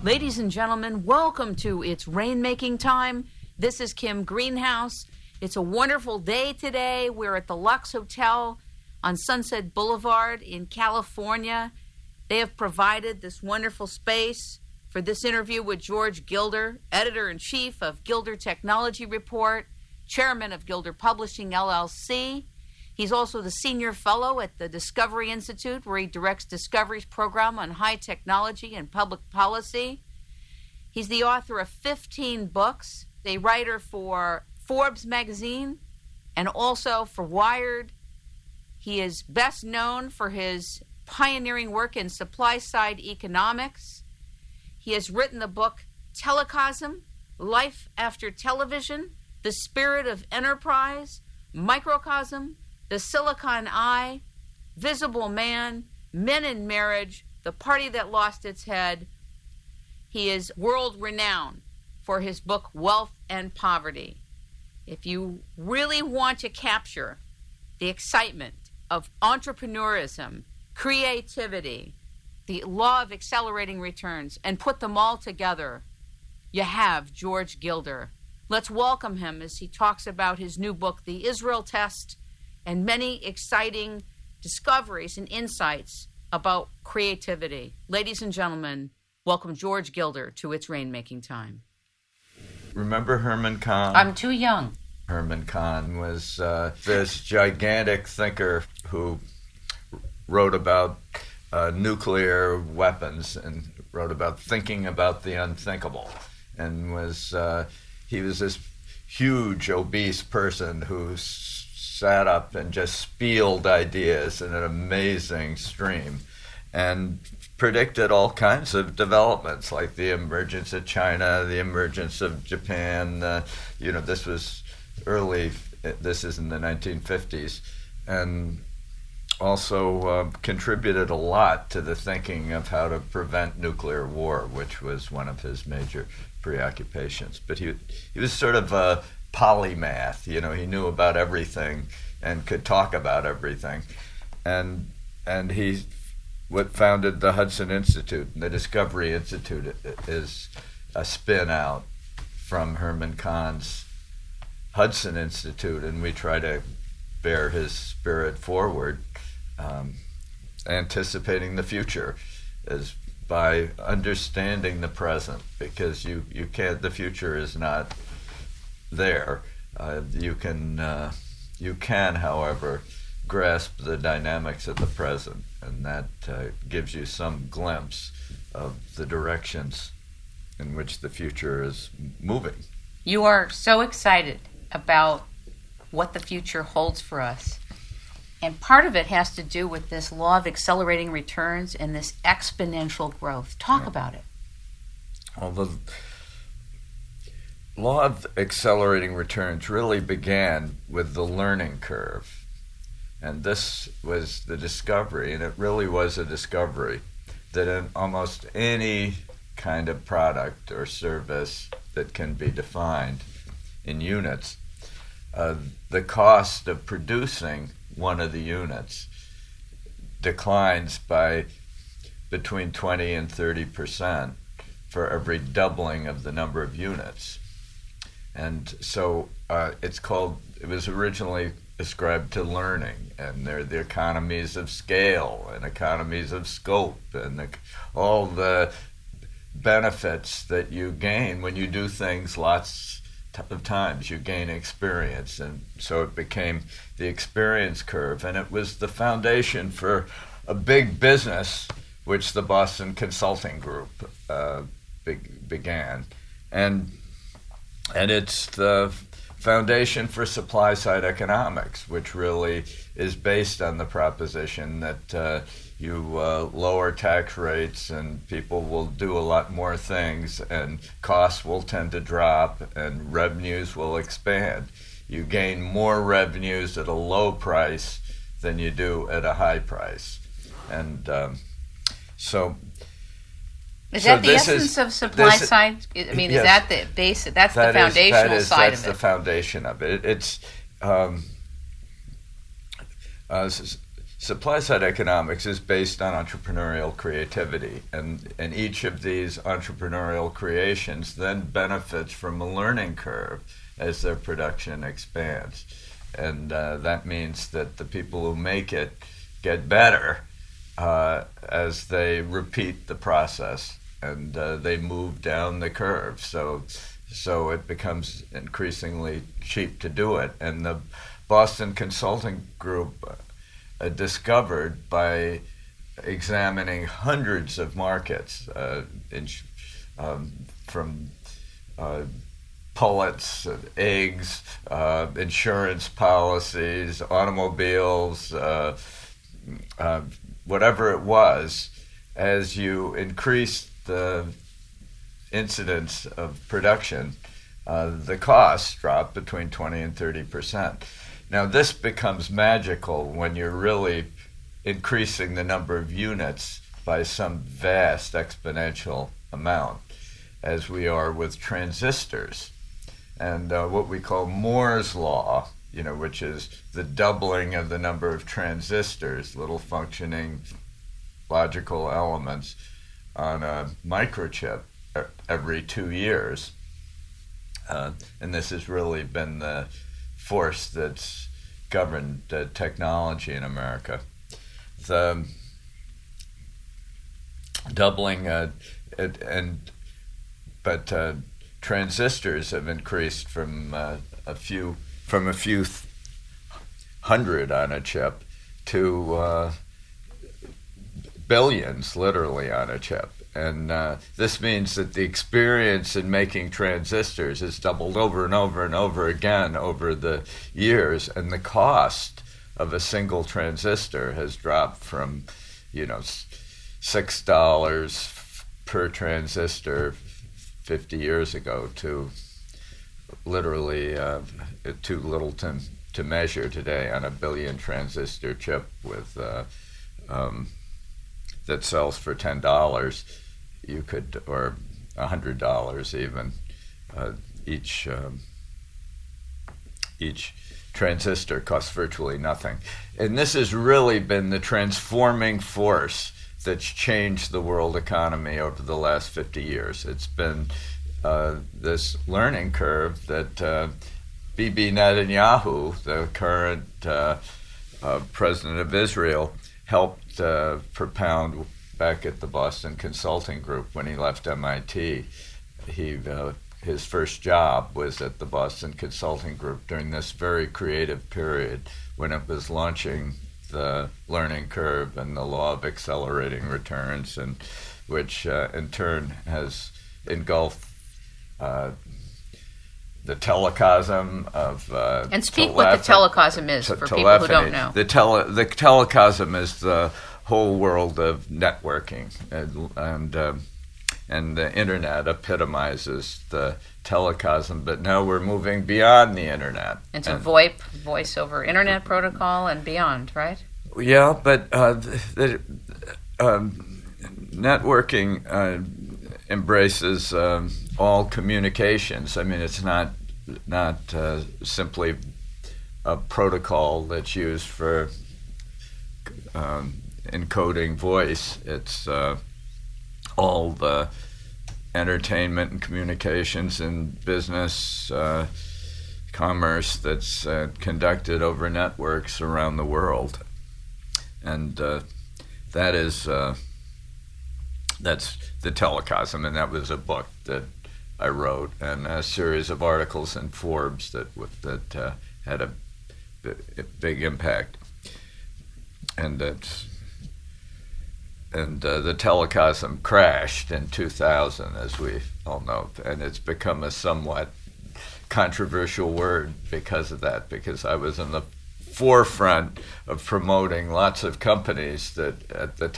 Ladies and gentlemen, welcome to It's Rainmaking Time. This is Kim Greenhouse. It's a wonderful day today. We're at the Lux Hotel on Sunset Boulevard in California. They have provided this wonderful space for this interview with George Gilder, Editor-in-Chief of Gilder Technology Report, Chairman of Gilder Publishing, LLC. He's also the Senior Fellow at the Discovery Institute, where he directs Discovery's program on high technology and public policy. He's the author of 15 books, a writer for Forbes magazine and also for Wired. He is best known for his pioneering work in supply-side economics. He has written the book Telecosm, Life After Television, The Spirit of Enterprise, Microcosm, The Silicon Eye, Visible Man, Men in Marriage, The Party That Lost Its Head. He is world-renowned for his book Wealth and Poverty. If you really want to capture the excitement of entrepreneurism, creativity, the law of accelerating returns, and put them all together, you have George Gilder. Let's welcome him as he talks about his new book, The Israel Test, and many exciting discoveries and insights about creativity. Ladies and gentlemen, welcome George Gilder to It's Rainmaking Time. Remember Herman Kahn? I'm too young. Herman Kahn was this gigantic thinker who wrote about nuclear weapons and wrote about thinking about the unthinkable. And he was this huge, obese person who sat up and just spilled ideas in an amazing stream and predicted all kinds of developments, like the emergence of China, the emergence of Japan. This was early, this is in the 1950s, and also contributed a lot to the thinking of how to prevent nuclear war, which was one of his major preoccupations. But he was sort of a polymath. He knew about everything and could talk about everything, and he founded the Hudson Institute. And the Discovery Institute is a spin out from Herman Kahn's Hudson Institute, and we try to bear his spirit forward, anticipating the future is by understanding the present, because you can't, the future is not there. You can, however, grasp the dynamics of the present, and that gives you some glimpse of the directions in which the future is moving. You are so excited about what the future holds for us. And part of it has to do with this law of accelerating returns and this exponential growth. Talk about it. Well, the law of accelerating returns really began with the learning curve. And this was the discovery, and it really was a discovery, that in almost any kind of product or service that can be defined in units, the cost of producing one of the units declines by between 20 and 30% for every doubling of the number of units. And so it was originally ascribed to learning, and there are the economies of scale and economies of scope and all the benefits that you gain when you do things lots of times. You gain experience, and so it became the experience curve, and it was the foundation for a big business which the Boston Consulting Group began, and it's the foundation for supply-side economics, which really is based on the proposition that you lower tax rates and people will do a lot more things, and costs will tend to drop and revenues will expand. You gain more revenues at a low price than you do at a high price. And so is that the essence of supply side? I mean, is that the basic? That's the foundational side of it. That's the foundation of it. It's supply side economics is based on entrepreneurial creativity, and each of these entrepreneurial creations then benefits from a learning curve as their production expands. And that means that the people who make it get better as they repeat the process, and they move down the curve. So it becomes increasingly cheap to do it. And the Boston Consulting Group discovered by examining hundreds of markets from pullets, eggs, insurance policies, automobiles, whatever it was, as you increase the incidence of production, the costs drop between 20 and 30%. Now, this becomes magical when you're really increasing the number of units by some vast exponential amount, as we are with transistors. And what we call Moore's law, which is the doubling of the number of transistors, little functioning logical elements, on a microchip every 2 years. And this has really been the force that's governed technology in America. The doubling, but transistors have increased from a few hundred on a chip to billions, literally, on a chip. And this means that the experience in making transistors has doubled over and over and over again over the years, and the cost of a single transistor has dropped from, $6 per transistor 50 years ago to literally too little to measure today on a billion transistor chip with that sells for $10. You could, or $100 even. Each transistor costs virtually nothing. And this has really been the transforming force that's changed the world economy over the last 50 years. It's been this learning curve that Bibi Netanyahu, the current president of Israel, helped propound back at the Boston Consulting Group when he left MIT. His first job was at the Boston Consulting Group during this very creative period when it was launching the learning curve and the law of accelerating returns, and which in turn has engulfed the telecosm of and speak what the telecosm is for people who don't know. The telecosm is the whole world of networking, and the internet epitomizes the telecosm. But now we're moving beyond the internet. And so VoIP, voice over internet protocol, and beyond, right? Yeah, but the networking embraces all communications. I mean, it's not simply a protocol that's used for encoding voice. It's all the entertainment and communications and business commerce that's conducted over networks around the world. And that's the Telecosm, and that was a book that I wrote, and a series of articles in Forbes that had a big impact. And the Telecosm crashed in 2000, as we all know, and it's become a somewhat controversial word because of that, because I was in the forefront of promoting lots of companies that at the time